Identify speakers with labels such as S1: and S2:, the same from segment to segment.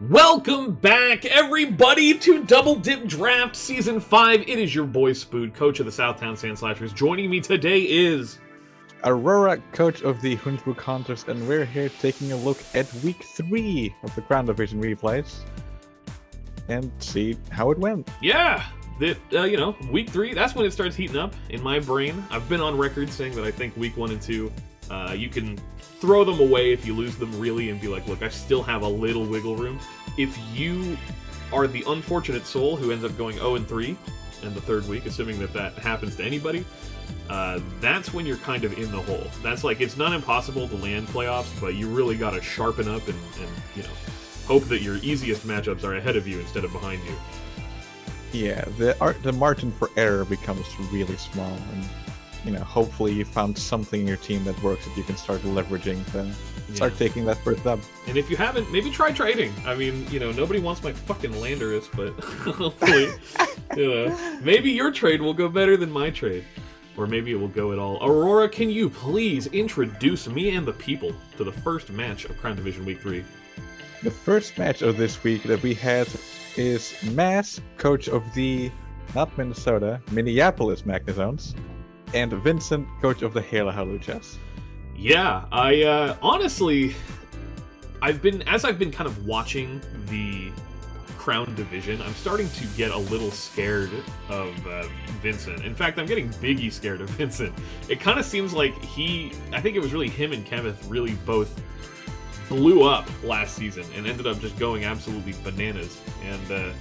S1: Welcome back, everybody, to Double Dip Draft Season 5. It is your boy Spood, coach of the Southtown Sandslashers. Joining me today is...
S2: Aurora, coach of the Hunsbrook Hunters, and we're here taking a look at Week 3 of the Crown Division replays and see how it went.
S1: Yeah, Week 3, that's when it starts heating up in my brain. I've been on record saying that I think Week 1 and 2, you can throw them away if you lose them really and be like, look, I still have a little wiggle room. If you are the unfortunate soul who ends up going 0-3 in the third week, assuming that happens to anybody, that's when you're kind of in the hole. That's like, it's not impossible to land playoffs, but you really got to sharpen up and hope that your easiest matchups are ahead of you instead of behind you.
S2: Yeah, the margin for error becomes really small, and hopefully you found something in your team that works that you can start leveraging to start taking that first up.
S1: And if you haven't, maybe try trading. I mean, nobody wants my fucking Landorus, but hopefully, maybe your trade will go better than my trade. Or maybe it will go at all. Aurora, can you please introduce me and the people to the first match of Crown Division Week 3?
S2: The first match of this week that we had is Mass, coach of the, not Minnesota, Minneapolis Magnazones, and Vincent, coach of the Hela Haluchas.
S1: Yeah, I honestly, I've been kind of watching the Crown Division, I'm starting to get a little scared of Vincent. In fact, I'm getting biggie scared of Vincent. It kind of seems like I think it was really him and Kenneth really both blew up last season and ended up just going absolutely bananas. And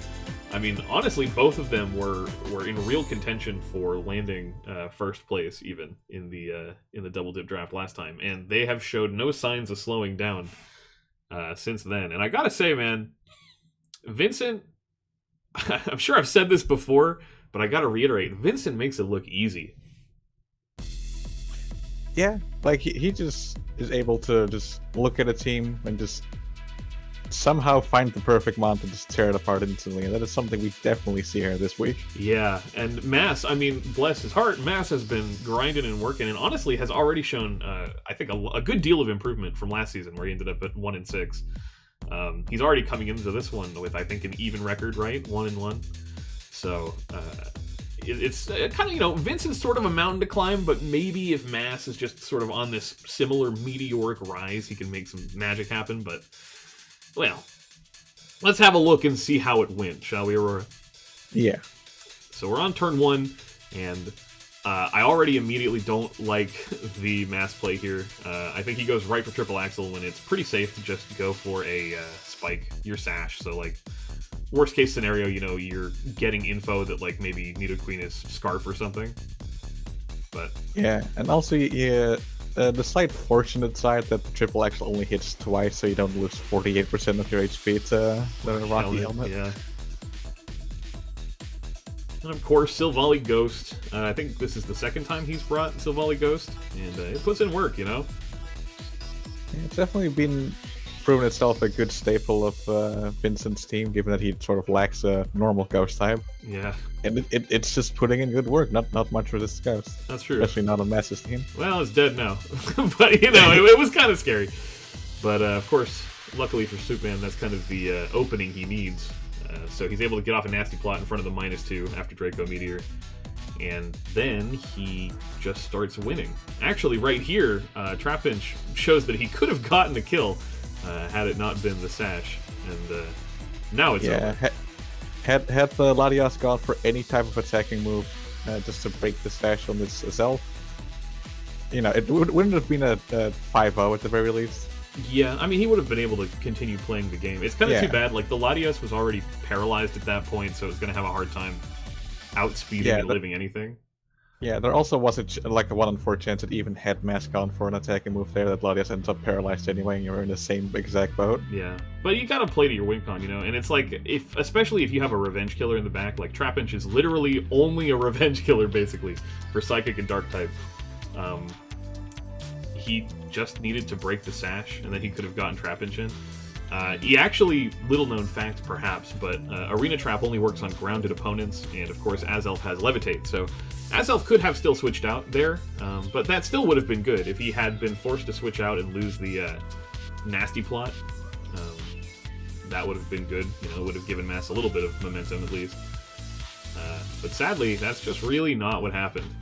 S1: I mean, honestly, both of them were in real contention for landing first place even in the double dip draft last time, and they have showed no signs of slowing down since then. And I gotta say, man, Vincent, I'm sure I've said this before, but I gotta reiterate, Vincent makes it look easy.
S2: Yeah, like he just is able to just look at a team and just somehow find the perfect mod to just tear it apart instantly, and that is something we definitely see here this week.
S1: Yeah, and Mass, I mean, bless his heart, Mass has been grinding and working, and honestly has already shown, I think, a good deal of improvement from last season, where he ended up at 1-6. He's already coming into this one with, I think, an even record, right? 1-1. So, it's kind of, Vincent's sort of a mountain to climb, but maybe if Mass is just sort of on this similar meteoric rise, he can make some magic happen. But, well, let's have a look and see how it went, shall we, Aurora?
S2: Yeah.
S1: So we're on turn 1, and I already immediately don't like the Mass play here. I think he goes right for triple axle when it's pretty safe to just go for a spike, your sash. So, like, worst case scenario, you're getting info that, like, maybe Nido Queen is Scarf or something. But
S2: yeah, and also the slight fortunate side that the triple axle only hits twice, so you don't lose 48% of your HP to the Rocky Helmet.
S1: Yeah. And of course, Silvally Ghost. I think this is the second time he's brought Silvally Ghost, and it puts in work,
S2: Yeah, it's definitely been proven itself a good staple of Vincent's team, given that he sort of lacks a normal Ghost type.
S1: Yeah.
S2: And it's just putting in good work, not much for this Ghost.
S1: That's true.
S2: Especially not on Mass's team.
S1: Well, it's dead now. But, it was kind of scary. But, of course, luckily for Superman, that's kind of the opening he needs. So he's able to get off a nasty plot in front of the -2 after Draco Meteor. And then he just starts winning. Actually, right here, Trapinch shows that he could have gotten a kill had it not been the sash. And now it's over.
S2: Had the Latias gone for any type of attacking move just to break the sash on this Zelf, it wouldn't have been a 5-0 at the very least.
S1: Yeah, I mean, he would have been able to continue playing the game. It's kind of too bad. Like, the Latias was already paralyzed at that point, so it's going to have a hard time outspeeding and living anything.
S2: Yeah, there also was a 1 in 4 chance that even had Mass gone for an attacking move there, that Latias ends up paralyzed anyway, and you're in the same exact boat.
S1: Yeah, but you gotta play to your win con, and it's like, especially if you have a revenge killer in the back, like Trapinch is literally only a revenge killer, basically, for Psychic and Dark type. He just needed to break the sash, and then he could have gotten Trapinch in. He actually, little known fact perhaps, but Arena Trap only works on grounded opponents, and of course Azelf has Levitate, so Azelf could have still switched out there, but that still would have been good if he had been forced to switch out and lose the nasty plot. that would have been good. You know, it would have given Mass a little bit of momentum at least. But sadly, that's just really not what happened.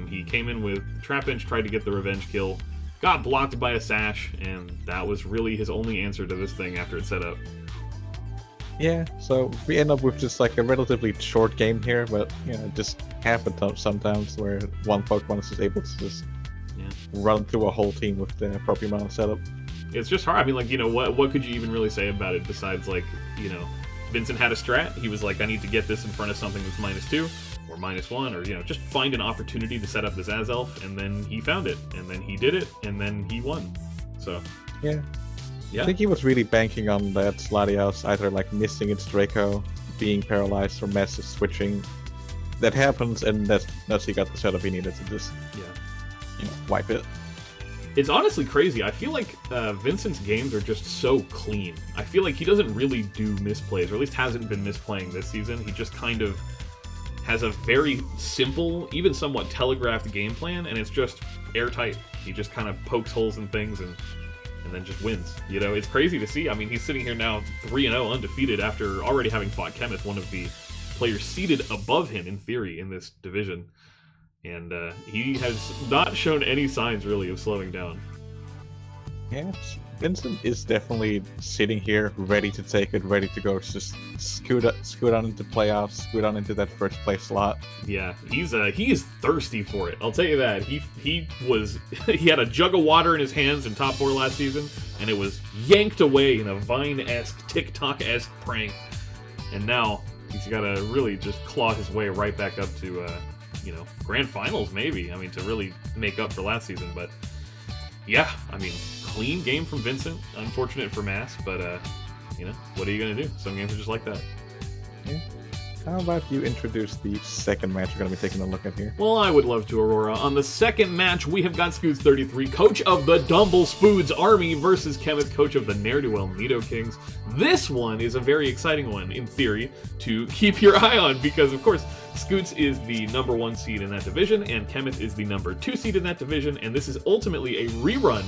S1: He came in with Trap Inch, tried to get the revenge kill, got blocked by a Sash, and that was really his only answer to this thing after it set up.
S2: Yeah, so we end up with just like a relatively short game here, but you know, it just happens sometimes where one Pokemon is just able to just run through a whole team with the appropriate amount of setup.
S1: It's just hard. I mean, like, you know, what could you even really say about it besides, like, you know, Vincent had a strat. He was like, I need to get this in front of something that's -2 or -1, or, you know, just find an opportunity to set up this Azelf, and then he found it, and then he did it, and then he won. So
S2: yeah.
S1: Yeah.
S2: I think he was really banking on that Latios either like missing its Draco, being paralyzed, or Massive switching. That happens, and that's he got the setup he needed to just you know, wipe it.
S1: It's honestly crazy. I feel like Vincent's games are just so clean. I feel like he doesn't really do misplays, or at least hasn't been misplaying this season. He just kind of has a very simple, even somewhat telegraphed game plan, and it's just airtight. He just kind of pokes holes in things and then just wins. You know, it's crazy to see. I mean, he's sitting here now 3-0 undefeated after already having fought Kenneth, one of the players seated above him in theory in this division. And he has not shown any signs really of slowing down.
S2: Yeah, Vincent is definitely sitting here ready to take it, ready to go. Just scoot on into playoffs, scoot on into that first place slot.
S1: Yeah, he is thirsty for it. I'll tell you that. He had a jug of water in his hands in top 4 last season, and it was yanked away in a Vine-esque, TikTok-esque prank. And now he's got to really just claw his way right back up to you know, grand finals maybe. I mean, to really make up for last season. But yeah, I mean, clean game from Vincent. Unfortunate for Mass, but you know, what are you gonna do? Some games are just like that.
S2: Yeah. How about you introduce the second match we're going to be taking a look at here?
S1: Well, I would love to, Aurora. On the second match, we have got Scoots33, coach of the Dumble Spoods Army, versus Kenneth, coach of the Ne'er-Do-Well Nidokings. This one is a very exciting one, in theory, to keep your eye on, because, of course, Scoots is the #1 seed in that division, and Kenneth is the #2 seed in that division, and this is ultimately a rerun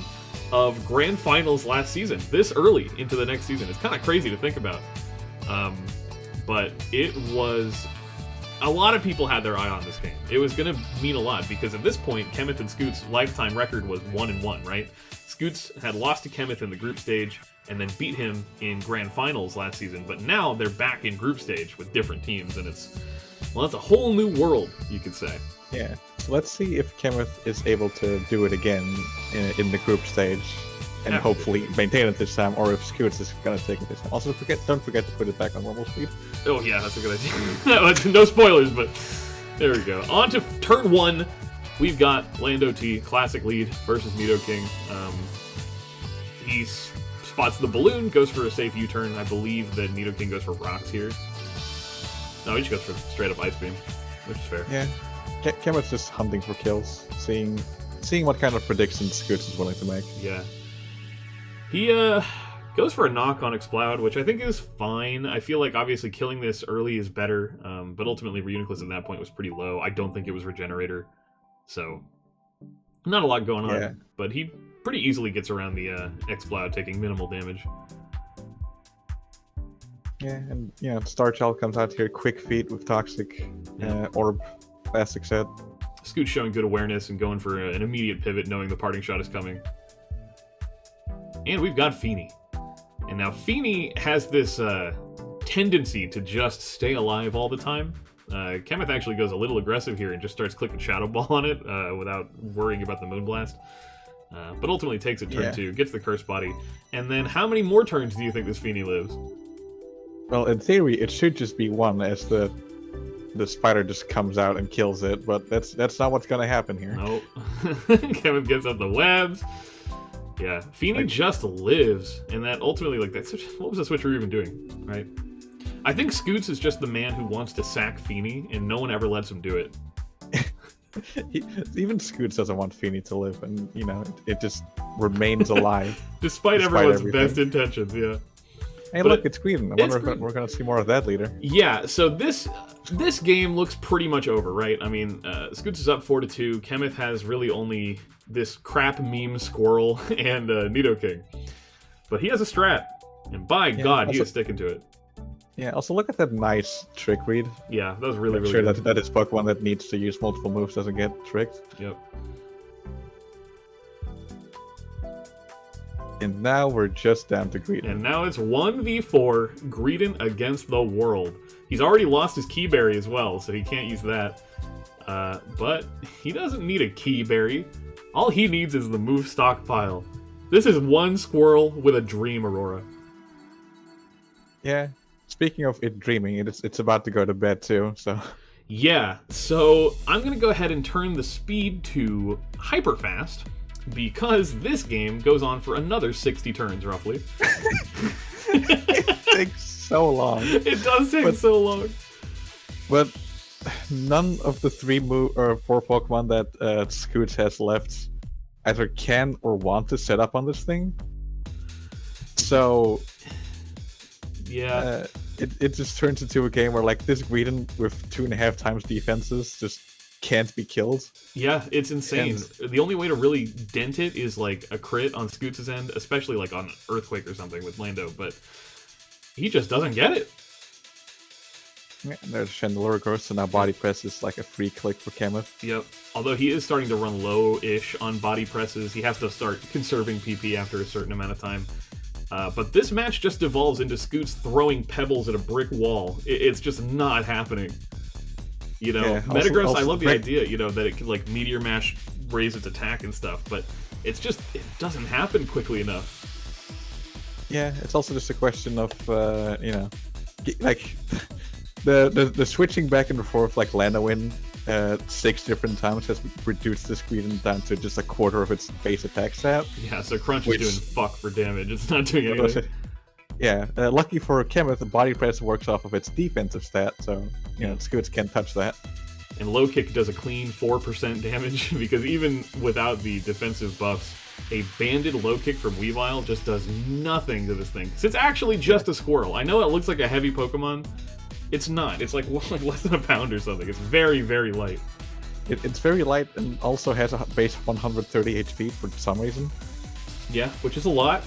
S1: of Grand Finals last season, this early into the next season. It's kind of crazy to think about. But it was... A lot of people had their eye on this game. It was going to mean a lot, because at this point, Kenneth and Scoots' lifetime record was 1-1, right? Scoots had lost to Kenneth in the group stage, and then beat him in Grand Finals last season, but now they're back in group stage with different teams, and it's... Well, that's a whole new world, you could say.
S2: Yeah, so let's see if Kenneth is able to do it again in the group stage, and hopefully maintain it this time, or if Scoots is going to take it this time. Also, don't forget to put it back on normal speed.
S1: Oh yeah, that's a good idea. No spoilers, but there we go. On to turn 1. We've got Lando T, classic lead, versus Nidoking. He spots the balloon, goes for a safe U-turn. I believe that Nidoking goes for rocks here. No, he just goes for straight up Ice Beam, which is fair.
S2: Yeah, Kenneth's just hunting for kills, seeing what kind of predictions Scoots is willing to make.
S1: Yeah. He goes for a knock on Exploud, which I think is fine. I feel like obviously killing this early is better, but ultimately Reuniclus at that point was pretty low. I don't think it was Regenerator, so not a lot going on.
S2: Yeah.
S1: But he pretty easily gets around the Exploud, taking minimal damage.
S2: Yeah, and you know, Starchild comes out here, quick feet with Toxic Orb, Plastic Set.
S1: Scoot showing good awareness and going for an immediate pivot, knowing the parting shot is coming. And we've got Feeny. And now Feeny has this tendency to just stay alive all the time. Kenneth actually goes a little aggressive here and just starts clicking Shadow Ball on it without worrying about the Moonblast. But ultimately takes it turn 2, gets the Curse Body. And then how many more turns do you think this Feeny lives?
S2: Well, in theory, it should just be 1, as the spider just comes out and kills it, but that's not what's going to happen here.
S1: Nope. Kenneth gets up the webs. Yeah, Feeny just lives, and that ultimately, like, what was the switch we were even doing, right? I think Scoots is just the man who wants to sack Feeny, and no one ever lets him do it.
S2: Even Scoots doesn't want Feeny to live, and, you know, it just remains alive.
S1: Despite everyone's best intentions, yeah.
S2: Hey, but look, it's Green. I wonder if we're going to see more of that later.
S1: Yeah, so this game looks pretty much over, right? I mean, Scoots is up 4-2. Kenneth has really only this crap meme Squirrel and Nidoking. But he has a strat. And by God, he
S2: also,
S1: is sticking to it.
S2: Yeah, also look at that nice trick read.
S1: Yeah, that was really,
S2: Make
S1: really
S2: sure
S1: good.
S2: that his Pokemon that needs to use multiple moves doesn't get tricked.
S1: Yep.
S2: And now we're just down to Greedent.
S1: And now it's 1v4 Greedent against the world. He's already lost his Keyberry as well, so he can't use that. But he doesn't need a Keyberry. All he needs is the move stockpile. This is one squirrel with a dream, Aurora.
S2: Yeah. Speaking of it dreaming, it's about to go to bed too, so...
S1: Yeah, so I'm going to go ahead and turn the speed to hyper fast, because this game goes on for another 60 turns, roughly.
S2: It takes so long.
S1: It does take so long.
S2: But none of the 4 Pokemon that Scoots has left either can or want to set up on this thing. So...
S1: Yeah.
S2: It just turns into a game where, like, this Greedent with 2.5 times defenses just can't be killed.
S1: Yeah, it's insane. And the only way to really dent it is, like, a crit on Scoots' end, especially, like, on Earthquake or something with Lando, but he just doesn't get it.
S2: Yeah, and there's Chandelure Ghost, so now Body Press is, like, a free click for Kenneth.
S1: Yep. Although he is starting to run low-ish on Body Presses, he has to start conserving PP after a certain amount of time. But this match just devolves into Scoots throwing pebbles at a brick wall. It's just not happening. You know,
S2: yeah,
S1: Metagross, I love the idea, you know, that it can, like, Meteor Mash raise its attack and stuff, but it's just, it doesn't happen quickly enough.
S2: Yeah, it's also just a question of, you know, like, the switching back and forth, like, Landowin 6 different times has reduced this Greedent down to just a quarter of its base attack stat.
S1: Yeah, so Crunch is doing fuck for damage. It's not doing anything.
S2: Yeah, lucky for Kenneth, the Body Press works off of its defensive stat, so, you know, Scoots can't touch that.
S1: And Low Kick does a clean 4% damage, because even without the defensive buffs, a banded Low Kick from Weavile just does nothing to this thing. Because it's actually just a squirrel. I know it looks like a heavy Pokemon. It's not. It's like less than a pound or something. It's very, very light.
S2: It's very light and also has a base 130 HP for some reason.
S1: Yeah, which is a lot.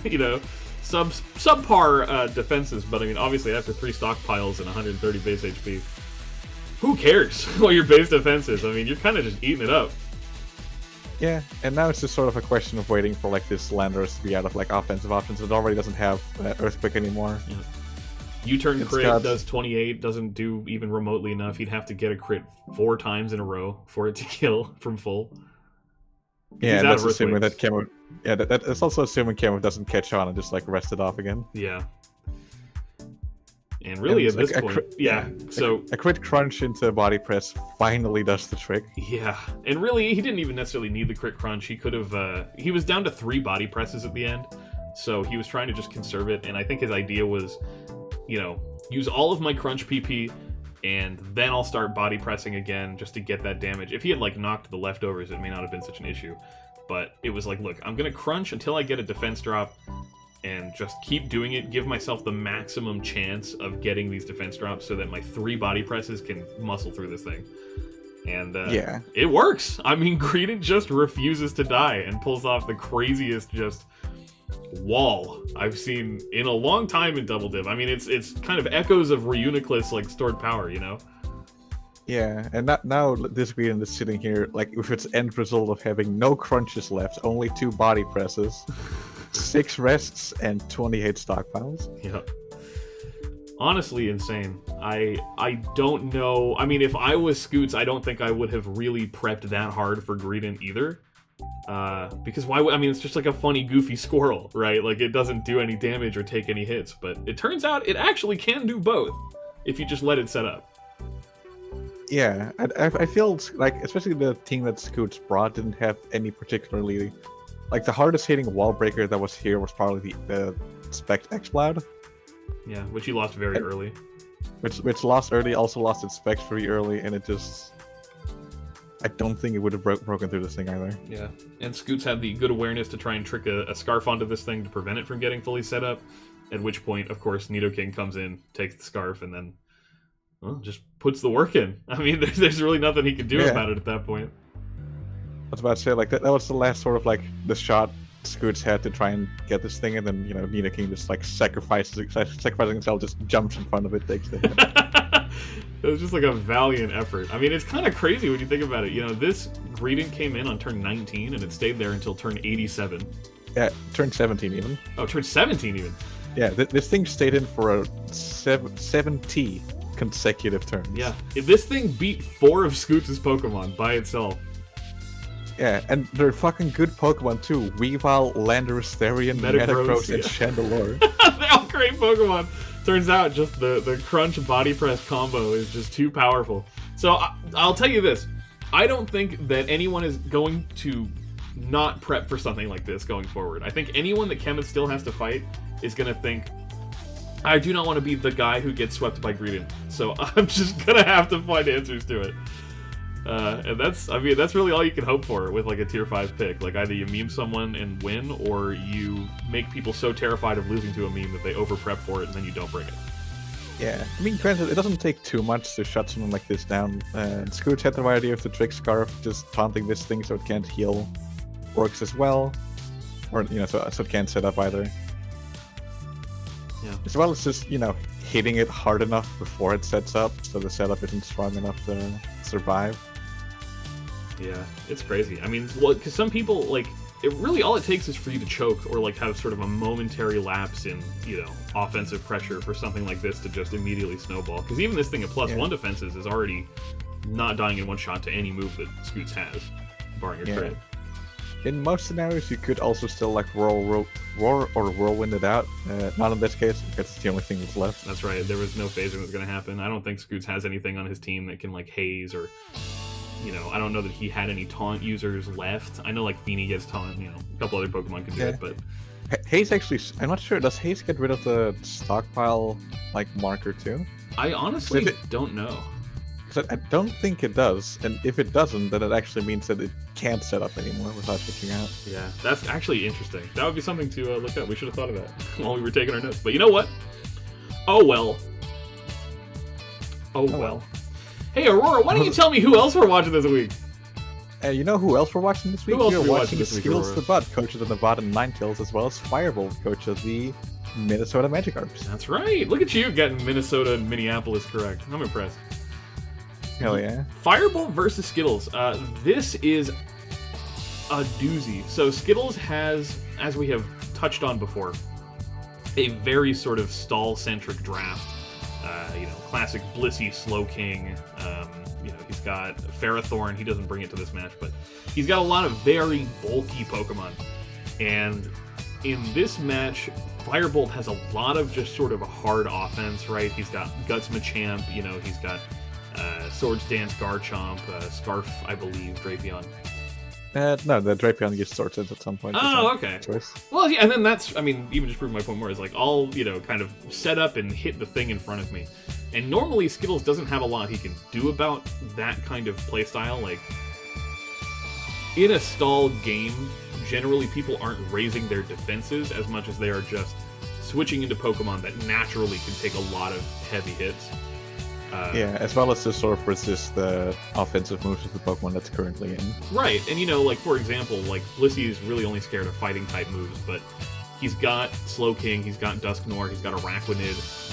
S1: You know, subpar defenses, but I mean, obviously after 3 stockpiles and 130 base HP, who cares what your base defense is? I mean, you're kind of just eating it up.
S2: Yeah, and now it's just sort of a question of waiting for, like, this Landorus to be out of, like, offensive options. It already doesn't have Earthquake anymore.
S1: Yeah. U-turn crit does 28, doesn't do even remotely enough. He'd have to get a crit 4 times in a row for it to kill from full.
S2: Yeah, that's assuming that Cameron... Yeah, that's also assuming Cameron doesn't catch on and just, like, rest it off again.
S1: Yeah. And really, at this point... so...
S2: A crit crunch into Body Press finally does the trick.
S1: Yeah. And really, he didn't even necessarily need the crit crunch. He could have... he was down to 3 Body Presses at the end, so he was trying to just conserve it, and I think his idea was... You know, use all of my crunch PP, and then I'll start body pressing again just to get that damage. If he had, like, knocked the leftovers, it may not have been such an issue. But it was like, look, I'm going to crunch until I get a defense drop, and just keep doing it, give myself the maximum chance of getting these defense drops so that my 3 body presses can muscle through this thing. And
S2: yeah,
S1: it works! I mean, Greedent just refuses to die and pulls off the craziest just... wall I've seen in a long time in Double Dip. I mean, it's kind of echoes of Reuniclus, like, stored power, you know?
S2: Yeah, and now this Greedent is sitting here, like, with its end result of having no crunches left, only 2 body presses, 6 rests, and 28 stockpiles.
S1: Yeah. Honestly insane. I don't know. I mean, if I was Scoots, I don't think I would have really prepped that hard for Greedent either. Because why would... I mean, it's just like a funny, goofy squirrel, right? Like, it doesn't do any damage or take any hits, but it turns out it actually can do both if you just let it set up.
S2: Yeah, I feel like, especially the team that Scoots brought didn't have any particularly... Like, the hardest hitting wall breaker that was here was probably the Spect X-Cloud.
S1: Yeah, which he lost very early.
S2: Which lost early, also lost its specs pretty early, and it just... I don't think it would have broken through this thing either.
S1: Yeah, and Scoots had the good awareness to try and trick a Scarf onto this thing to prevent it from getting fully set up, at which point, of course, Nidoking comes in, takes the Scarf, and then, well, just puts the work in. I mean, there's really nothing he can do about it at that point.
S2: I was about to say, like, that was the last sort of, like, the shot Scoots had to try and get this thing, and then Nidoking just like sacrificing himself, just jumps in front of it, takes the hit.
S1: It was just like a valiant effort. I mean, it's kind of crazy when you think about it. This Greedent came in on turn 19, and it stayed there until turn 87.
S2: Yeah, turn 17 even.
S1: Oh, turn 17 even.
S2: Yeah, this thing stayed in for 70 consecutive turns.
S1: Yeah, if this thing beat 4 of Scoots' Pokemon by itself.
S2: Yeah, and they're fucking good Pokemon too. Weavile, Landorus, Therian, Metagross, and Chandelure.
S1: They're all great Pokemon. Turns out just the crunch body press combo is just too powerful. So I'll tell you this. I don't think that anyone is going to not prep for something like this going forward. I think anyone that Kemet still has to fight is going to think, I do not want to be the guy who gets swept by Greedent. So I'm just going to have to find answers to it. And that's really all you can hope for with like a tier 5 pick. Like either you meme someone and win, or you make people so terrified of losing to a meme that they over prep for it and then you don't bring it.
S2: Yeah, I mean, granted, it doesn't take too much to shut someone like this down. Scoots had the right idea of the Trick Scarf, just taunting this thing so it can't heal. Works as well, or so it can't set up either.
S1: Yeah.
S2: As well as just hitting it hard enough before it sets up, so the setup isn't strong enough to survive.
S1: Yeah, it's crazy. I mean, well, because some people, like, it really, all it takes is for you to choke or, like, have sort of a momentary lapse in, offensive pressure for something like this to just immediately snowball. Because even this thing at +1 defenses is already not dying in one shot to any move that Scoots has, barring a crit.
S2: In most scenarios, you could also still, like, roar or whirlwind it out. Not in this case, because it's the only thing that's left.
S1: That's right. There was no phasing that was going to happen. I don't think Scoots has anything on his team that can, like, haze or... I don't know that he had any taunt users left. I know, like, Feeny gets taunt, a couple other Pokemon can do it, but...
S2: Haze actually... I'm not sure. Does Haze get rid of the stockpile, like, marker, too?
S1: I honestly don't know.
S2: Because I don't think it does, and if it doesn't, then it actually means that it can't set up anymore without switching out.
S1: Yeah, that's actually interesting. That would be something to look up. We should have thought of that while we were taking our notes. But you know what? Oh, well. Oh, well. Hey, Aurora, why don't you tell me who else we're watching this week?
S2: You know who else we're watching this week?
S1: Who else
S2: we're watching
S1: this week,
S2: Skills
S1: Aurora?
S2: the Bud, coach of the Nevada Ninetales, as well as Firebolt, coach of the Minnesota Magikarps.
S1: That's right. Look at you getting Minnesota and Minneapolis correct. I'm impressed.
S2: Hell yeah.
S1: Firebolt versus Skittles. This is a doozy. So Skittles has, as we have touched on before, a very sort of stall-centric draft. Classic Blissey Slowking. He's got Ferrothorn. He doesn't bring it to this match, but he's got a lot of very bulky Pokemon. And in this match, Firebolt has a lot of just sort of a hard offense, right? He's got Guts Machamp, he's got Swords Dance Garchomp, Scarf, I believe, Drapion.
S2: No, the Drapion gets Swords Dance at some point.
S1: Oh, okay.
S2: Choice.
S1: Well, yeah, and then that's, even just proving my point more, is like, I'll, kind of set up and hit the thing in front of me. And normally Skittles doesn't have a lot he can do about that kind of playstyle. Like, in a stalled game, generally people aren't raising their defenses as much as they are just switching into Pokemon that naturally can take a lot of heavy hits.
S2: As well as to sort of resist the offensive moves of the Pokemon that's currently in.
S1: Right, and like, for example, like, Blissey is really only scared of fighting-type moves, but he's got Slowking, he's got Dusknoir, he's got Araquanid,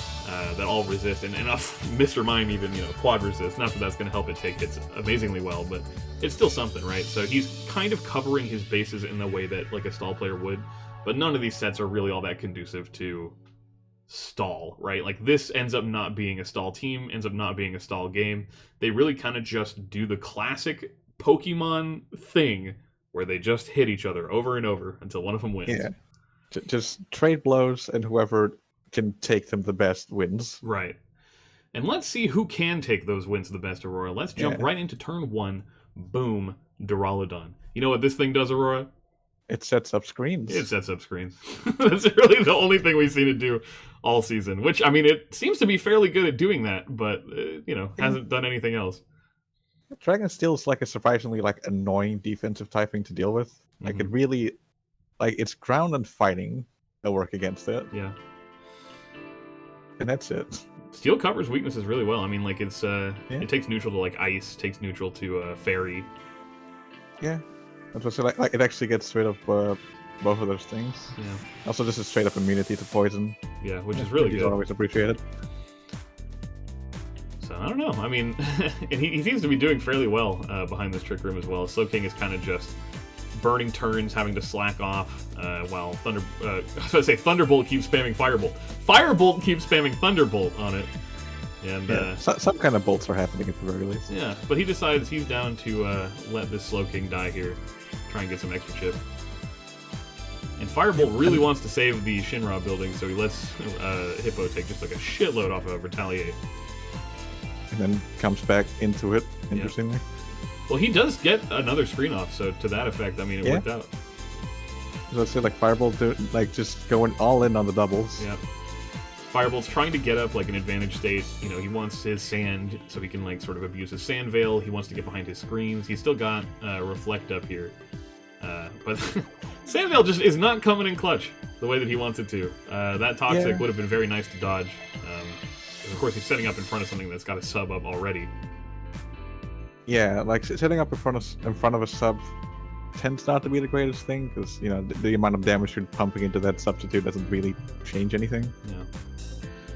S1: that all resist, and Mr. Mime even, quad resist. Not that that's going to help it take hits amazingly well, but it's still something, right? So he's kind of covering his bases in the way that, like, a stall player would, but none of these sets are really all that conducive to stall, right? Like, this ends up not being a stall team, ends up not being a stall game. They really kind of just do the classic Pokemon thing where they just hit each other over and over until one of them wins.
S2: Yeah. Just trade blows, and whoever can take them the best wins.
S1: Right. And let's see who can take those wins the best, Aurora. Let's jump right into turn 1. Boom. Duraludon. You know what this thing does, Aurora?
S2: It sets up screens.
S1: It sets up screens. That's really the only thing we've seen it do all season. Which, it seems to be fairly good at doing that, but, hasn't done anything else.
S2: Dragon Steel is like a surprisingly annoying defensive typing to deal with. Like, it really... it's ground and fighting that work against it.
S1: Yeah.
S2: And that's it.
S1: Steel covers weaknesses really well. It's it takes neutral to ice, takes neutral to fairy.
S2: Yeah, that's what it actually gets rid of both of those things.
S1: Yeah.
S2: Also, just a straight up immunity to poison.
S1: Yeah, which is really
S2: These
S1: good.
S2: are always appreciated.
S1: So I don't know. I mean, and he seems to be doing fairly well behind this Trick Room as well. Slowking is kind of just burning turns, having to slack off, while I was going to say Thunderbolt keeps spamming Firebolt. Firebolt keeps spamming Thunderbolt on it. And
S2: Yeah, some kind of bolts are happening at the very least.
S1: yeah, but he decides he's down to let this Slowking die here, try and get some extra chip. And Firebolt really wants to save the Shinra building, so he lets Hippo take just like a shitload off of Retaliate.
S2: And then comes back into it, interestingly.
S1: Well, he does get another screen off, so to that effect, I mean, it worked out.
S2: So it's like Firebolt like just going all in on the doubles.
S1: Yeah. Firebolt's trying to get up like an advantage state. You know, he wants his sand so he can like sort of abuse his sand veil. He wants to get behind his screens. He's still got Reflect up here. But sand veil just is not coming in clutch the way that he wants it to. That Toxic would have been very nice to dodge. Of course, he's setting up in front of something that's got a sub up already.
S2: Yeah, like setting up in front of a sub tends not to be the greatest thing because you know the amount of damage you're pumping into that substitute doesn't really change anything.
S1: Yeah.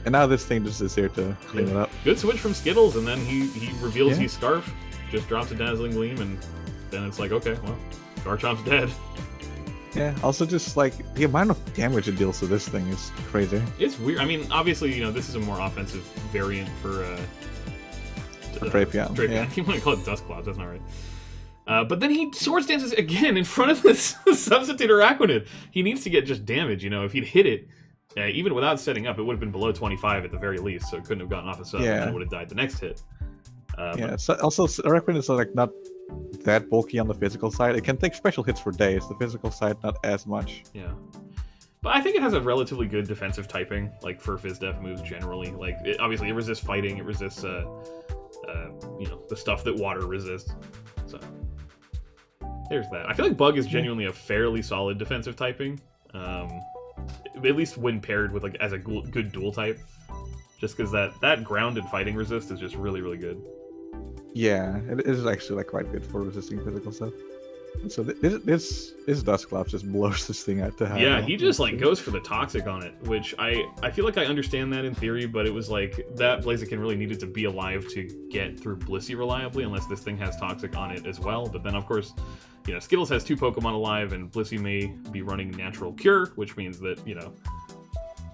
S2: And now this thing just is here to clean it up.
S1: Good switch from Skittles, and then he reveals he's Scarf, just drops a Dazzling Gleam, and then it's like, okay, well, Garchomp's dead.
S2: Yeah, also just like the amount of damage it deals to this thing is crazy.
S1: It's weird. I mean, obviously, you know, this is a more offensive variant for
S2: Drapion.
S1: Yeah. You want to call it Dust Clouds, that's not right. But then he Swords Dances again in front of this Substitute Araquanid. He needs to get just damage, you know, if he'd hit it, even without setting up, it would have been below 25 at the very least, so it couldn't have gotten off a sub, and it would have died the next hit.
S2: So also, Araquanid is like not that bulky on the physical side. It can take special hits for days. The physical side, not as much.
S1: Yeah. But I think it has a relatively good defensive typing, like for Fizdef moves generally. Like, obviously, it resists fighting, it resists, you know, the stuff that water resists. So, there's that. I feel like Bug is genuinely a fairly solid defensive typing. At least when paired with, like, as a good dual type. Just because that ground and fighting resist is just really, really good.
S2: Yeah, it is actually like quite good for resisting physical stuff. And so this Dustclops just blows this thing out to hell.
S1: Yeah, he just like goes for the Toxic on it, which I feel like I understand that in theory, but it was like that Blaziken really needed to be alive to get through Blissey reliably, unless this thing has Toxic on it as well. But then of course, you know, Skittles has 2 Pokemon alive, and Blissey may be running Natural Cure, which means that, you know,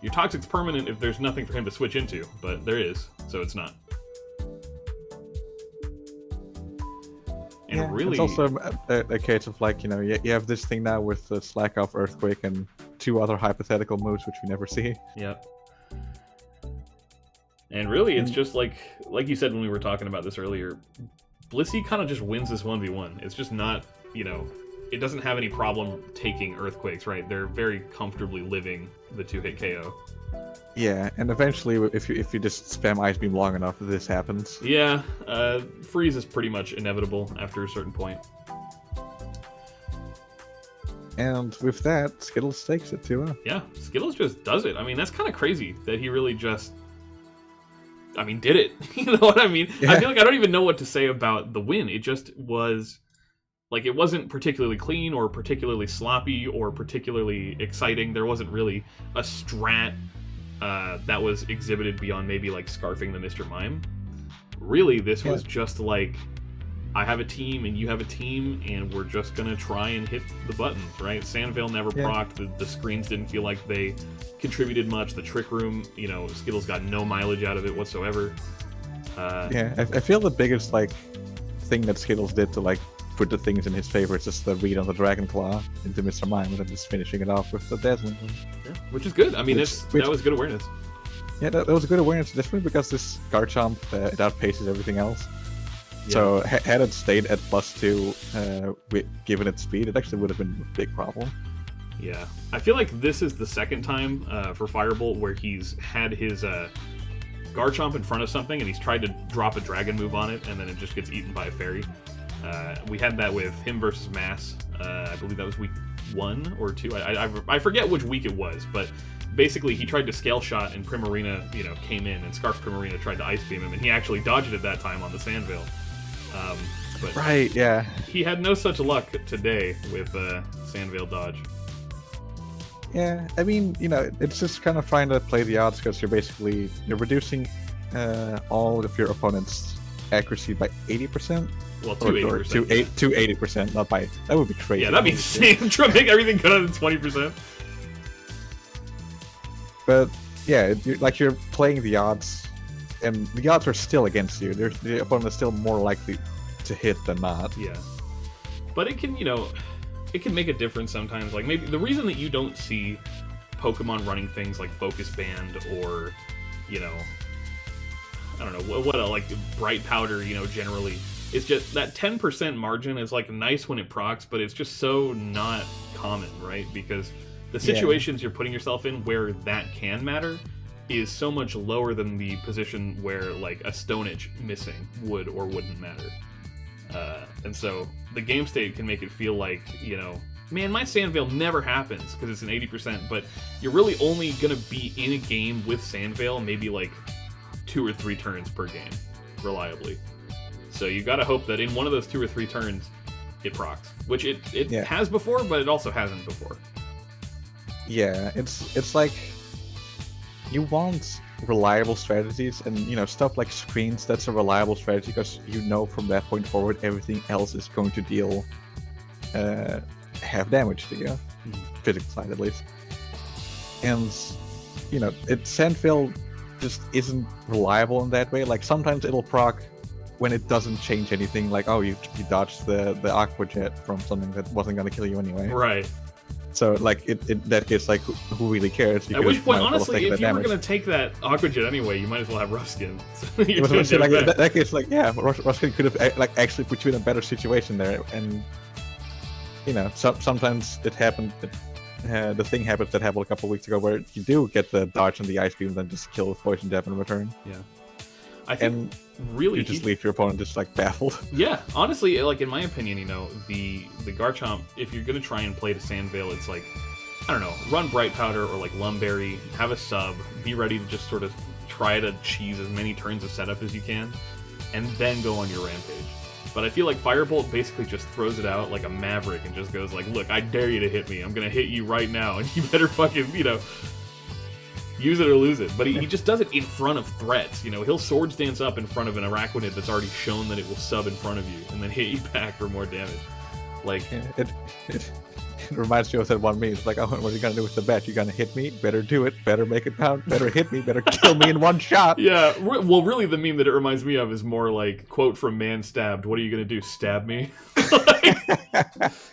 S1: your Toxic's permanent if there's nothing for him to switch into, but there is, so it's not. And really,
S2: it's also a case of like, you know, you have this thing now with the Slack Off, Earthquake, and 2 other hypothetical moves which we never see.
S1: Yep. And really, it's just like you said when we were talking about this earlier, Blissey kind of just wins this 1v1. It's just not, you know, it doesn't have any problem taking Earthquakes, right? They're very comfortably living the 2-hit KO.
S2: Yeah, and eventually, if you just spam Ice Beam long enough, this happens.
S1: Yeah, Freeze is pretty much inevitable after a certain point.
S2: And with that, Skittles takes it 2-0.
S1: Yeah, Skittles just does it. I mean, that's kind of crazy that he really just, I mean, did it. You know what I mean? Yeah. I feel like I don't even know what to say about the win. It just was, like, it wasn't particularly clean or particularly sloppy or particularly exciting. There wasn't really a strat that was exhibited beyond maybe like scarfing the Mr. Mime. Really, this was just like, I have a team and you have a team, and we're just gonna try and hit the buttons, right? Sandvale never procced. The screens didn't feel like they contributed much. The Trick Room, you know, Skittles got no mileage out of it whatsoever.
S2: I feel the biggest like thing that Skittles did to like put the things in his favor is just the read on the Dragon Claw into Mr. Mime, and then just finishing it off with the Dazzling.
S1: Yeah, which is good. I mean, that was good awareness.
S2: Yeah, that was a good awareness, definitely, because this Garchomp it outpaces everything else. Yeah. So had it stayed at +2, given its speed, it actually would have been a big problem.
S1: Yeah, I feel like this is the second time for Firebolt where he's had his Garchomp in front of something and he's tried to drop a Dragon move on it, and then it just gets eaten by a Fairy. We had that with him versus Mass. I believe that was week 1 or 2. I forget which week it was, but basically he tried to Scale Shot and Primarina, you know, came in, and Scarf Primarina tried to Ice Beam him, and he actually dodged it that time on the Sandvale. But
S2: right, yeah.
S1: He had no such luck today with Sandvale dodge.
S2: Yeah, I mean, it's just kind of trying to play the odds because you're reducing all of your opponent's accuracy by 80%.
S1: Well, to 80%.
S2: To 80%, not by. That would be crazy.
S1: Yeah, that'd be insane. Try to make everything go down to 20%.
S2: But yeah, you're playing the odds, and the odds are still against you. The opponent is still more likely to hit than not.
S1: Yeah, but it can, it can make a difference sometimes. Like maybe the reason that you don't see Pokemon running things like Focus Band or, I don't know what like Bright Powder, generally. It's just that 10% margin is like nice when it procs, but it's just so not common, right? Because the situations you're putting yourself in where that can matter is so much lower than the position where like a Stone Edge missing would or wouldn't matter. And so the game state can make it feel like, man, my Sandveil never happens because it's an 80%, but you're really only going to be in a game with Sandveil maybe like 2 or 3 turns per game, reliably. So you got to hope that in one of those 2 or 3 turns, it procs, which it has before, but it also hasn't before.
S2: Yeah, it's like you want reliable strategies, and stuff like screens. That's a reliable strategy because from that point forward, everything else is going to deal half damage to you, physical side at least. And Sandveil just isn't reliable in that way. Like sometimes it'll proc when it doesn't change anything, like, oh, you dodged the Aqua Jet from something that wasn't going to kill you anyway.
S1: Right.
S2: So, like, in that case, like, who really cares?
S1: At which point, honestly, if you were going to take that Aqua Jet anyway, you might as well have Rough Skin. So
S2: that case, like, yeah, Rough Skin could have like actually put you in a better situation there. And, sometimes it happened, the thing happens that happened a couple of weeks ago where you do get the dodge and the Ice Beam and then just kill with Poison Jab in return.
S1: Yeah. I think really
S2: you just leave your opponent just like baffled.
S1: Yeah, honestly, like in my opinion, the Garchomp, if you're gonna try and play to Sandveil, it's like, I don't know, run Bright Powder or like Lumberry, have a sub, be ready to just sort of try to cheese as many turns of setup as you can, and then go on your rampage. But I feel like Firebolt basically just throws it out like a maverick and just goes like, look, I dare you to hit me. I'm gonna hit you right now, and you better fucking, use it or lose it. But he just does it in front of threats. He'll Swords Dance up in front of an Araquanid that's already shown that it will sub in front of you and then hit you back for more damage. Like,
S2: it reminds me of that one meme. It's like, oh, what are you gonna do with the bet? You're gonna hit me? Better do it. Better make it count. Better hit me. Better kill me in one shot.
S1: Yeah. Well, really, the meme that it reminds me of is more like, quote from Man Stabbed, what are you gonna do? Stab me?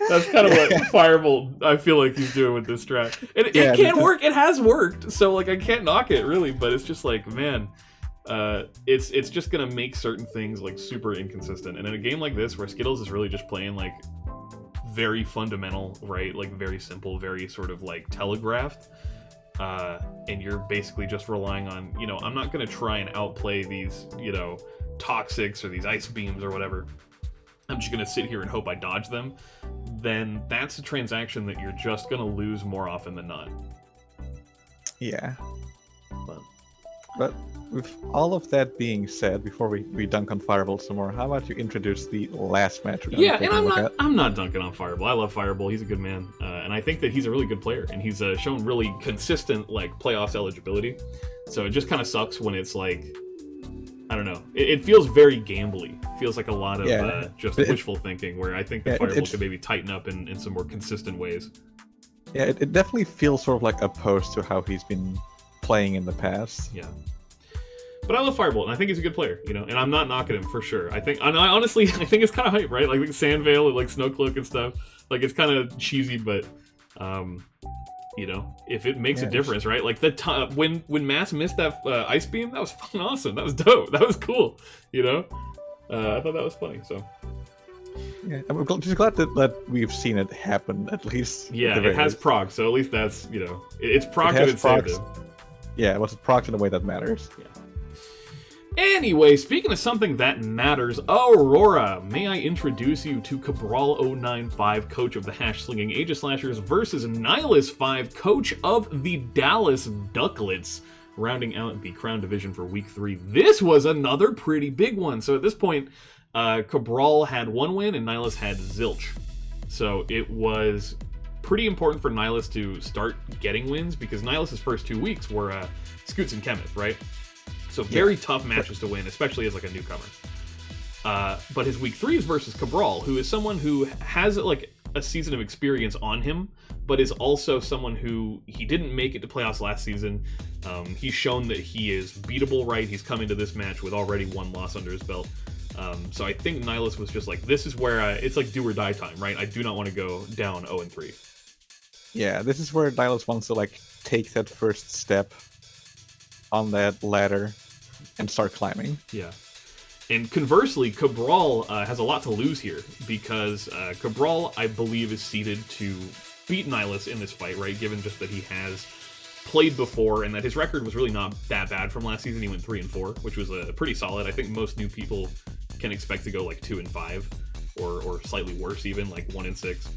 S1: That's kind of what Firebolt, I feel like he's doing with this strat. And it can work. It has worked. So, like, I can't knock it, really. But it's just like, man, it's just going to make certain things, like, super inconsistent. And in a game like this, where Skittles is really just playing, like, very fundamental, right? Like, very simple, very sort of, like, telegraphed. And you're basically just relying on, I'm not going to try and outplay these, Toxics or these Ice Beams or whatever. I'm just going to sit here and hope I dodge them, then that's a transaction that you're just going to lose more often than not.
S2: Yeah. But with all of that being said, before we dunk on Firebolt some more, how about you introduce the last match?
S1: Yeah, and I'm not dunking on Fireball. I love Fireball. He's a good man. And I think that he's a really good player. And he's shown really consistent, like, playoffs eligibility. So it just kind of sucks when it's like, I don't know. It feels very gambly. It feels like a lot of just wishful thinking, where I think the Firebolt could maybe tighten up in some more consistent ways.
S2: Yeah, it definitely feels sort of like opposed to how he's been playing in the past.
S1: Yeah. But I love Firebolt, and I think he's a good player, and I'm not knocking him for sure. I honestly think it's kind of hype, right? Like Sandveil and like Snowcloak and stuff. Like, it's kind of cheesy, but if it makes a difference, right? Like when Mass missed that Ice Beam, that was fucking awesome. That was dope. That was cool. I thought that was funny. So
S2: yeah, I'm just glad that we've seen it happen at least.
S1: Yeah, it has proc, so at least that's it's proc and it saved it.
S2: Yeah, it was proc in a way that matters.
S1: Yeah. Anyway, speaking of something that matters, Aurora, may I introduce you to Cabral095, coach of the Hash-Slinging Aegislashers, versus Nihilus5, coach of the Dallas Ducklets, rounding out the Crown Division for Week 3. This was another pretty big one. So at this point, Cabral had 1 win and Nihilus had zilch. So it was pretty important for Nihilus to start getting wins, because Nihilus's first 2 weeks were Scoots and Chemith, right? So very tough matches to win, especially as like a newcomer. But his week 3 is versus Cabral, who is someone who has like a season of experience on him, but is also someone who he didn't make it to playoffs last season. He's shown that he is beatable, right? He's come into this match with already 1 loss under his belt. So I think Nihilus was just like, this is where it's like do or die time, right? I do not want to go down 0-3.
S2: Yeah, this is where Nihilus wants to like take that first step on that ladder and start climbing.
S1: Yeah. And conversely, Cabral has a lot to lose here, because Cabral, I believe, is seeded to beat Nihilus in this fight, right? Given just that he has played before and that his record was really not that bad from last season. He went 3-4, which was pretty solid. I think most new people can expect to go like 2-5, or slightly worse even, like 1-6.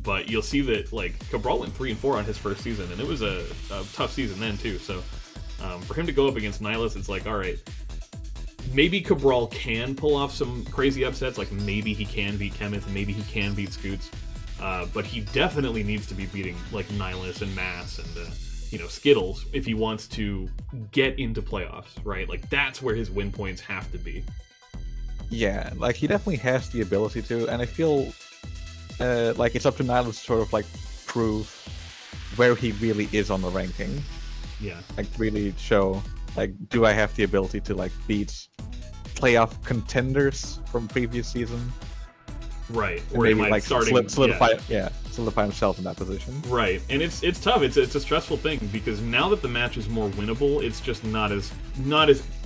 S1: But you'll see that like Cabral went 3-4 on his first season, and it was a tough season then too. So for him to go up against Nihilus, it's like, all right, maybe Cabral can pull off some crazy upsets, like maybe he can beat Chemith, maybe he can beat Scoots, but he definitely needs to be beating like Nihilus and Mass and Skittles if he wants to get into playoffs, right? Like that's where his win points have to be.
S2: Yeah, like he definitely has the ability to, and I feel like it's up to Nihilus to sort of like prove where he really is on the ranking.
S1: Yeah.
S2: Like really show, like, do I have the ability to like beat playoff contenders from previous season?
S1: Right.
S2: Or maybe like solidify himself in that position.
S1: Right. And it's tough. It's a stressful thing, because now that the match is more winnable, it's just not as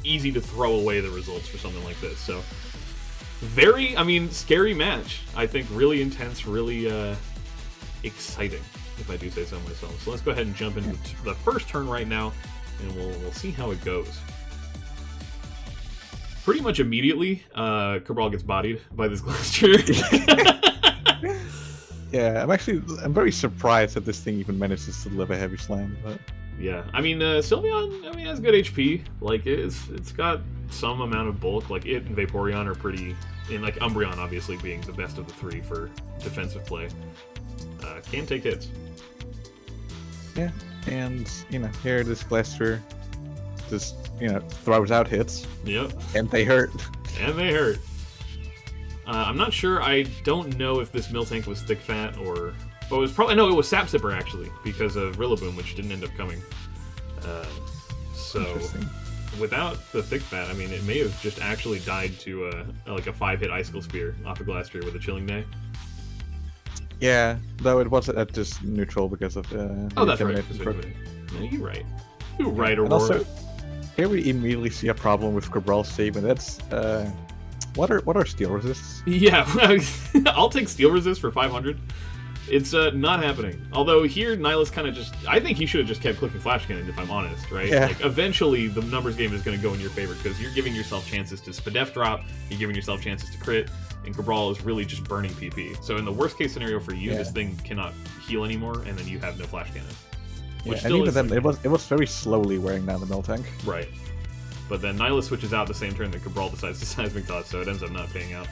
S1: easy to throw away the results for something like this. So very, scary match. I think really intense, really exciting, if I do say so myself. So let's go ahead and jump into the first turn right now, and we'll see how it goes. Pretty much immediately, Cabral gets bodied by this glass trigger.
S2: Yeah, I'm very surprised that this thing even manages to deliver heavy slam. But...
S1: yeah, Sylveon, has good HP. Like, it's got some amount of bulk. Like, it and Vaporeon are pretty... and, like, Umbreon, obviously, being the best of the 3 for defensive play. Can take hits.
S2: Yeah, and, here this Glastrier just, throws out hits.
S1: Yep.
S2: And they hurt.
S1: And they hurt. I'm not sure. I don't know if this Miltank was Thick Fat or... well, it was probably... no, it was Sap Sipper, actually, because of Rillaboom, which didn't end up coming. So, without the Thick Fat, it may have just actually died to a 5-hit Icicle Spear off of Glastrier with a Chilling Day.
S2: Yeah, though it was at just neutral because of
S1: oh, that's right. No, you're right. You're right, Aurora.
S2: And also, here we immediately see a problem with Cabral's save, and that's what are steel resists?
S1: Yeah, I'll take steel resist for 500. It's not happening. Although here, Nihilus kind of just... I think he should have just kept clicking Flash Cannon, if I'm honest, right?
S2: Yeah.
S1: Like, eventually, the numbers game is going to go in your favor, because you're giving yourself chances to Spadef drop, you're giving yourself chances to crit, and Cabral is really just burning PP. So in the worst case scenario for you, this thing cannot heal anymore, and then you have no Flash Cannon.
S2: Which still and even then, it was very slowly wearing down the Miltank.
S1: Right. But then Nihilus switches out the same turn that Cabral decides to Seismic Toss, so it ends up not paying out.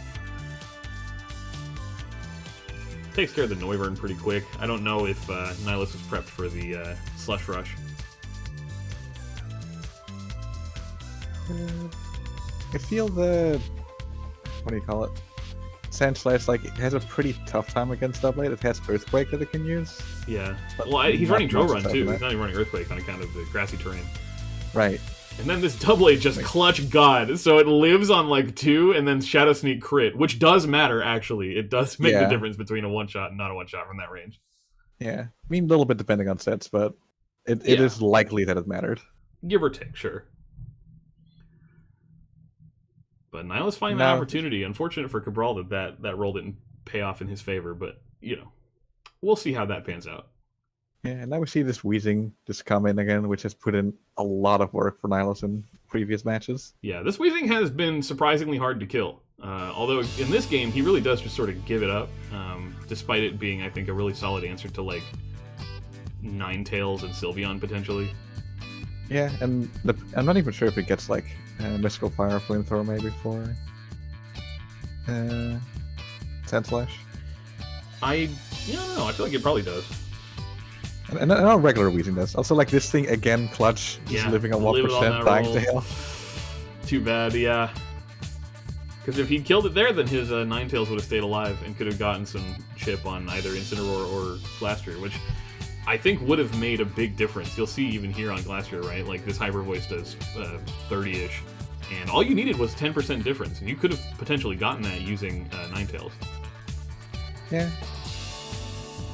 S1: Takes care of the Noivern pretty quick. I don't know if Nihilus was prepped for the Slush Rush.
S2: I feel the... what do you call it? Sandslash, like, it has a pretty tough time against Doublade. It has Earthquake that it can use.
S1: Yeah. Well, he's running Drill Run, too. He's not even running Earthquake on account of the grassy terrain.
S2: Right.
S1: And then this Doublade just clutch God, so it lives on like 2 and then Shadow Sneak crit, which does matter actually. It does make the difference between a one-shot and not a one-shot from that range.
S2: Yeah, a little bit depending on sets, but it is likely that it mattered.
S1: Give or take, sure. But Nihilus finding that opportunity. Unfortunate for Cabral that roll didn't pay off in his favor, but we'll see how that pans out.
S2: Yeah, and now we see this Weezing just come in again, which has put in a lot of work for Nihilus in previous matches.
S1: Yeah, this Weezing has been surprisingly hard to kill. Although in this game, he really does just sort of give it up, despite it being, I think, a really solid answer to, like, Ninetales and Sylveon, potentially.
S2: Yeah, and I'm not even sure if it gets, like, Mystical Fire Flamethrower maybe for Sandslash.
S1: I Yeah, I don't know. I feel like it probably does.
S2: And our regular Weezing does. Also, like this thing again, clutch, just living on 1%, dying to hell.
S1: Too bad, yeah. Because if he'd killed it there, then his Ninetales would have stayed alive and could have gotten some chip on either Incineroar or Glastrier, which I think would have made a big difference. You'll see even here on Glastrier, right? Like this Hyper Voice does 30-ish, and all you needed was 10% difference, and you could have potentially gotten that using Ninetales.
S2: Yeah.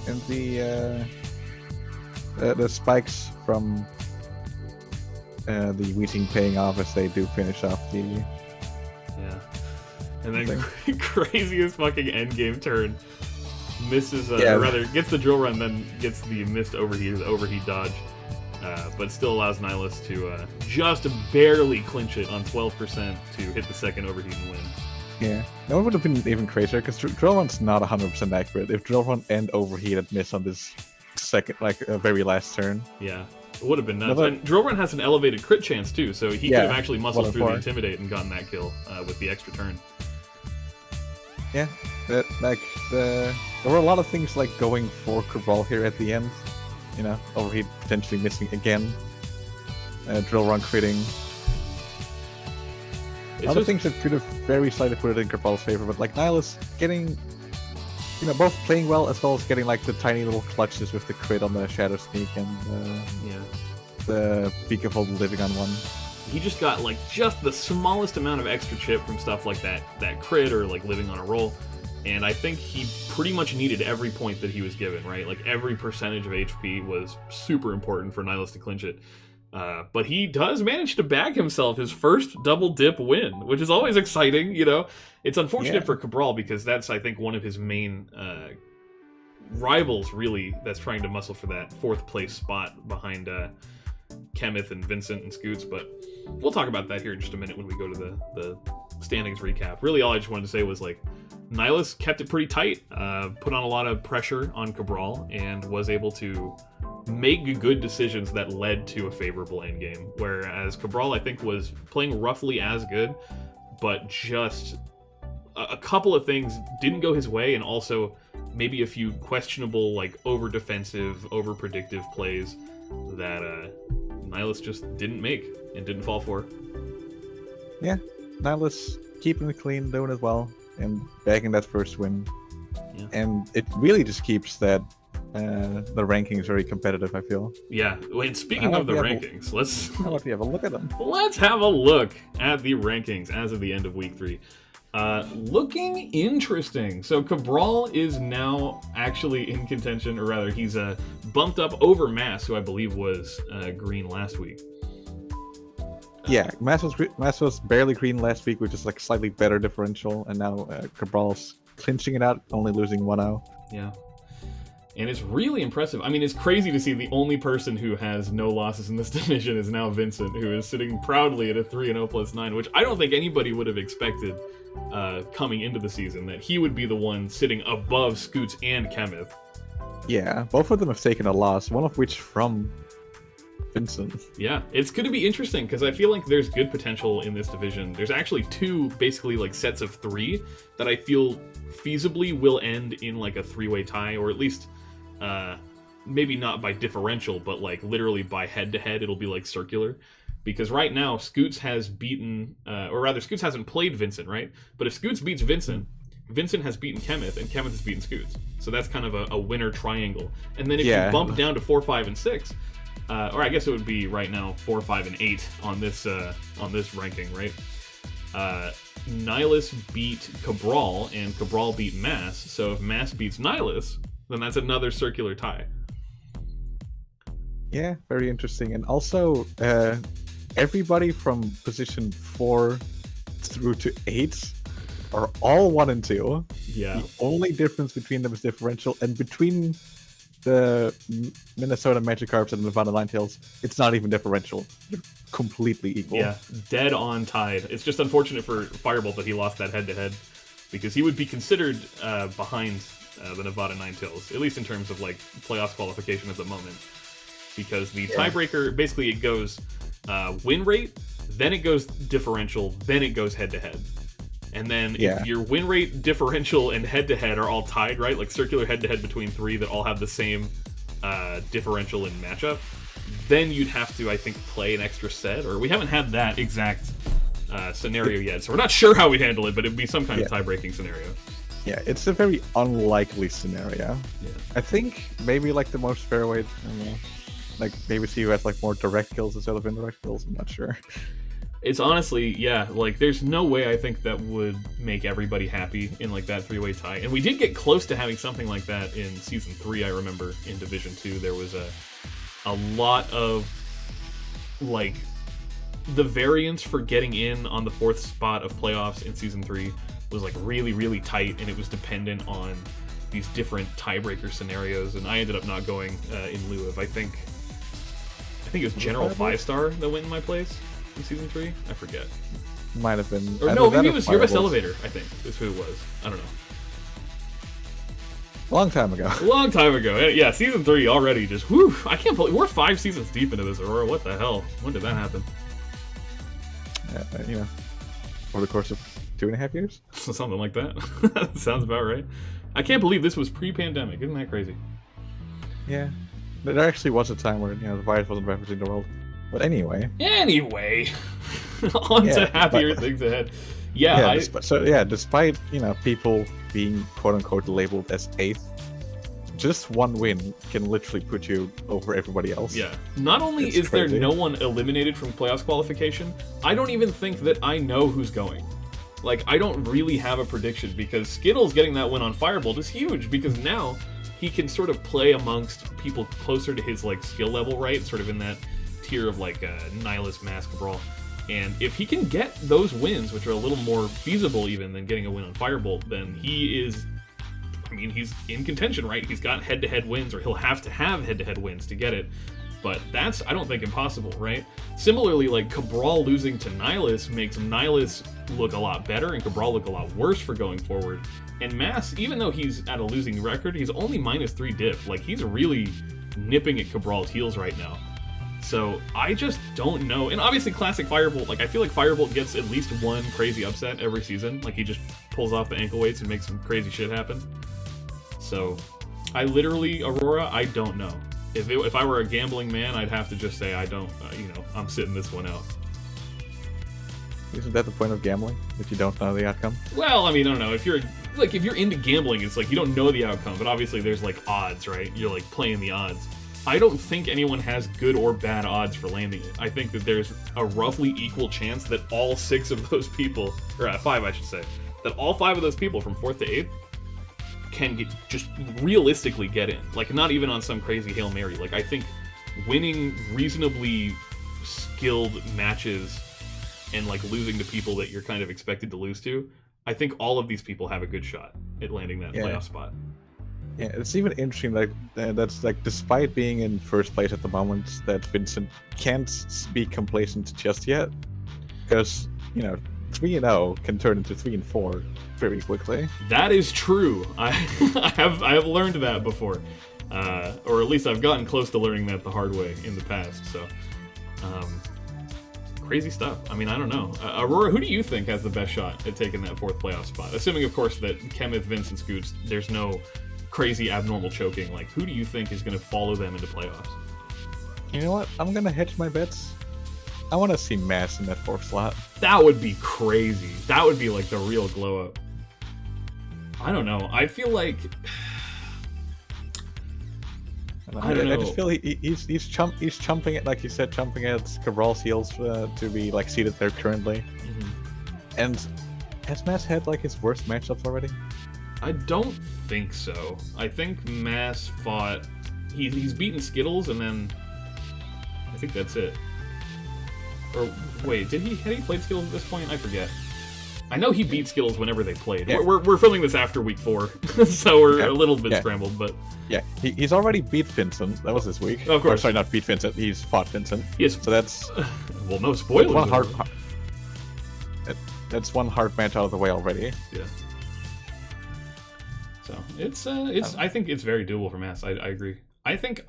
S2: And the spikes from the Weezing paying off as they do finish off the...
S1: Yeah. And then craziest fucking endgame turn. Misses, or rather, gets the drill run, then gets the missed overheat dodge. But still allows Nihilus to just barely clinch it on 12% to hit the second overheat and win.
S2: Yeah. No, it would have been even crazier, because drill run's not 100% accurate. If drill run and overheat had missed on this second, very last turn.
S1: Yeah. It would have been nuts. And drill run has an elevated crit chance, too, so he could have actually muscled through the Intimidate and gotten that kill with the extra turn.
S2: Yeah, there were a lot of things like going for Cabral here at the end. You know, overheat potentially missing again. Drill run critting. A lot of things that could have very slightly put it in Cabral's favor, but like Nihilus getting, both playing well as well as getting like the tiny little clutches with the crit on the Shadow Sneak and the Vikavolt living on one.
S1: He just got like just the smallest amount of extra chip from stuff like that crit or like living on a roll, and I think he pretty much needed every point that he was given, right? Like every percentage of HP was super important for Nihilus to clinch it. But he does manage to bag himself his first double dip win, which is always exciting, It's unfortunate for Cabral because that's, I think, one of his main rivals, really, that's trying to muscle for that 4th place spot behind Kemeth and Vincent and Scoots, but we'll talk about that here in just a minute when we go to the standings recap. Really, all I just wanted to say was, like, Nihilus kept it pretty tight, put on a lot of pressure on Cabral, and was able to make good decisions that led to a favorable endgame, whereas Cabral, I think, was playing roughly as good, but just a couple of things didn't go his way, and also maybe a few questionable, like, over-defensive, over-predictive plays that Nihilus just didn't make and didn't fall for.
S2: Yeah, Nihilus keeping it clean, doing it well, and bagging that first win. Yeah. And it really just keeps that the rankings very competitive, I feel.
S1: Yeah, and speaking of the rankings,
S2: how about we have a look at them?
S1: Let's have a look at the rankings as of the end of week 3. Looking interesting. So Cabral is now actually in contention, or rather, he's bumped up over Mass, who I believe was green last week.
S2: Yeah, Mass was barely green last week, which is like slightly better differential, and now Cabral's clinching it out, only losing 1-0.
S1: Yeah. And it's really impressive. I mean, it's crazy to see the only person who has no losses in this division is now Vincent, who is sitting proudly at a 3-0 plus 9, which I don't think anybody would have expected coming into the season, that he would be the one sitting above Scoots and Kemeth.
S2: Yeah, both of them have taken a loss, one of which from Vincent.
S1: Yeah, it's going to be interesting, because I feel like there's good potential in this division. There's actually 2, basically, like, sets of 3 that I feel feasibly will end in, like, a 3-way tie, or at least... maybe not by differential, but like literally by head-to-head, it'll be like circular. Because right now, Scoots has beaten, or rather, Scoots hasn't played Vincent, right? But if Scoots beats Vincent, Vincent has beaten Kemeth, and Kemeth has beaten Scoots. So that's kind of a winner triangle. And then if you bump down to 4, 5, and 6, or I guess it would be right now 4, 5, and 8 on this ranking, right? Nihilus beat Cabral, and Cabral beat Mass. So if Mass beats Nihilus, then that's another circular tie.
S2: Yeah, very interesting. And also, everybody from position 4 through to 8 are all 1 and 2.
S1: Yeah.
S2: The only difference between them is differential, and between the Minnesota Magikarps and the Nevada Ninetales, it's not even differential. They're completely equal.
S1: Yeah, dead on tied. It's just unfortunate for Firebolt that he lost that head-to-head, because he would be considered behind the Nevada Ninetales, at least in terms of like playoff qualification at the moment, because the tiebreaker, basically it goes win rate, then it goes differential, then it goes head to head, And then
S2: Yeah.
S1: if your win rate differential and head-to-head are all tied, right? Like circular head-to-head between 3 that all have the same differential in matchup, then you'd have to, I think, play an extra set. Or we haven't had that exact scenario yet, so we're not sure how we'd handle it, but it'd be some kind of tie-breaking scenario.
S2: Yeah, it's a very unlikely scenario.
S1: Yeah.
S2: I think maybe like the most fair way, I don't know, like maybe see you has like more direct kills instead of indirect kills. I'm not sure.
S1: It's honestly, yeah, like there's no way I think that would make everybody happy in like that 3-way tie. And we did get close to having something like that in Season 3, I remember, in Division 2. There was a lot of, like, the variance for getting in on the 4th spot of playoffs in Season 3 was like really, really tight, and it was dependent on these different tiebreaker scenarios, and I ended up not going in lieu of, I think it was General 5-star that went in my place in Season 3? I forget.
S2: Might have been.
S1: Or no, maybe it was Your Best Elevator, I think, is who it was. I don't know.
S2: Long time ago.
S1: A long time ago. Yeah, Season 3 already just, whew, I can't believe, we're 5 seasons deep into this, Aurora. What the hell? When did that happen?
S2: You know, over the course of 2.5 years?
S1: Something like that. Sounds about right. I can't believe this was pre-pandemic. Isn't that crazy?
S2: Yeah. There actually was a time where, you know, the virus wasn't ravaging the world. But anyway.
S1: On to happier things ahead. Yeah,
S2: despite, you know, people being quote-unquote labeled as 8th, just one win can literally put you over everybody else.
S1: Yeah. Not only is there no one eliminated from playoffs qualification, I don't even think that I know who's going. Like, I don't really have a prediction, because Skittles getting that win on Firebolt is huge, because now he can sort of play amongst people closer to his, like, skill level, right? Sort of in that tier of, like, Nihilist, Mask, Brawl. And if he can get those wins, which are a little more feasible even than getting a win on Firebolt, then he is, I mean, he's in contention, right? He's got head-to-head wins, or he'll have to have head-to-head wins to get it. But that's, I don't think, impossible, right? Similarly, like, Cabral losing to Nihilus makes Nihilus look a lot better and Cabral look a lot worse for going forward. And Mass, even though he's at a losing record, he's only -3 diff. Like, he's really nipping at Cabral's heels right now. So I just don't know. And obviously Classic Firebolt, like, I feel like Firebolt gits at least one crazy upset every season. Like, he just pulls off the ankle weights and makes some crazy shit happen. So I literally, Aurora, I don't know. If I were a gambling man, I'd have to just say I don't, you know, I'm sitting this one out.
S2: Isn't that the point of gambling? That you don't know the outcome?
S1: Well, I mean, I don't know. If you're into gambling, it's like you don't know the outcome, but obviously there's like odds, right? You're like playing the odds. I don't think anyone has good or bad odds for landing it. I think that there's a roughly equal chance that all 6 of those people, or 5 I should say, that all 5 of those people from 4th to 8th can just realistically get in. Like, not even on some crazy Hail Mary. Like, I think winning reasonably skilled matches and, like, losing to people that you're kind of expected to lose to, I think all of these people have a good shot at landing that playoff spot.
S2: Yeah, it's even interesting, like, that's, like, despite being in first place at the moment, that Vincent can't be complacent just yet. Because, you know, 3-0 can turn into 3-4 very quickly.
S1: That is true. I have learned that before, or at least I've gotten close to learning that the hard way in the past. So, crazy stuff. I mean, I don't know. Aurora, who do you think has the best shot at taking that 4th playoff spot? Assuming, of course, that Kemeth, Vince, and Scoots, there's no crazy abnormal choking. Like, who do you think is going to follow them into playoffs?
S2: You know what? I'm gonna hedge my bets. I want to see Mass in that 4th slot.
S1: That would be crazy. That would be like the real glow up. I don't know. I feel like I don't know.
S2: I just feel he's chumping it, like you said, chumping at Cabral's heels to be like seated there currently. Mm-hmm. And has Mass had like his worst matchups already?
S1: I don't think so. I think Mass fought. He's beaten Skittles, and then I think that's it. Or wait, had he played Skittles at this point? I forget. I know he beat Skittles whenever they played. Yeah. We're filming this after week 4, so we're a little bit scrambled, but...
S2: Yeah, he's already beat Vincent. That was this week.
S1: Of course.
S2: Sorry, not beat Vincent. He's fought Vincent.
S1: Yes.
S2: So that's...
S1: well, no spoilers.
S2: That's one hard match out of the way already.
S1: Yeah. So, I think it's very doable for Mass. I agree. I think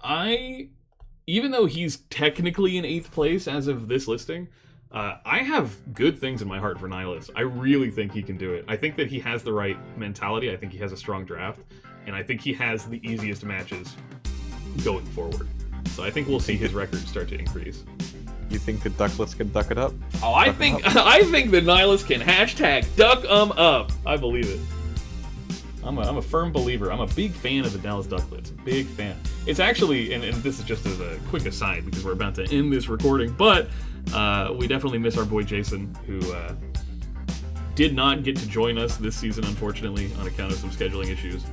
S1: even though he's technically in 8th place as of this listing, I have good things in my heart for Nihilus. I really think he can do it. I think that he has the right mentality. I think he has a strong draft. And I think he has the easiest matches going forward. So I think we'll see his record start to increase.
S2: You think the Ducklets can duck it up?
S1: Oh, I think the Nihilus can hashtag duck 'em up. I believe it. I'm a firm believer. I'm a big fan of the Dallas Ducklets. Big fan. It's actually, and this is just as a quick aside because we're about to end this recording, but we definitely miss our boy Jason, who did not get to join us this season, unfortunately, on account of some scheduling issues.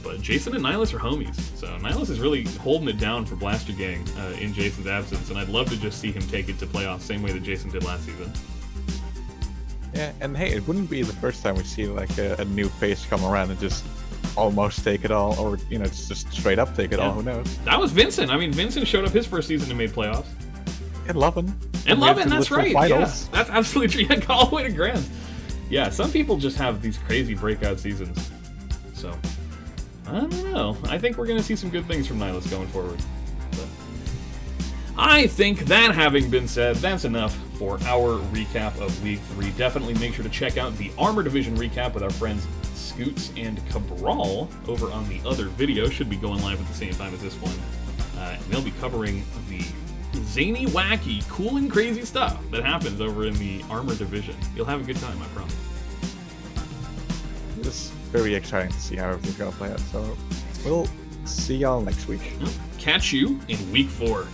S1: But Jason and Nihilus are homies, so Nihilus is really holding it down for Blaster Gang in Jason's absence, and I'd love to just see him take it to playoffs, same way that Jason did last season.
S2: Yeah, and hey, it wouldn't be the first time we see like a new face come around and just almost take it all, or just straight up take it all. Who knows?
S1: That was Vincent. I mean, Vincent showed up his first season and made playoffs.
S2: And Lovin.
S1: And Lovin, that's right. Yeah, that's absolutely true. Yeah, got all the way to Grand. Yeah, some people just have these crazy breakout seasons. So, I don't know. I think we're going to see some good things from Nihilus going forward. But I think that having been said, that's enough for our recap of Week 3. Definitely make sure to check out the Armor Division recap with our friends Scoots and Cabral over on the other video. Should be going live at the same time as this one. And they'll be covering the zany, wacky, cool, and crazy stuff that happens over in the Armor Division. You'll have a good time, I promise.
S2: It's very exciting to see how everything's going to play out. So we'll see y'all next week.
S1: Catch you in Week 4.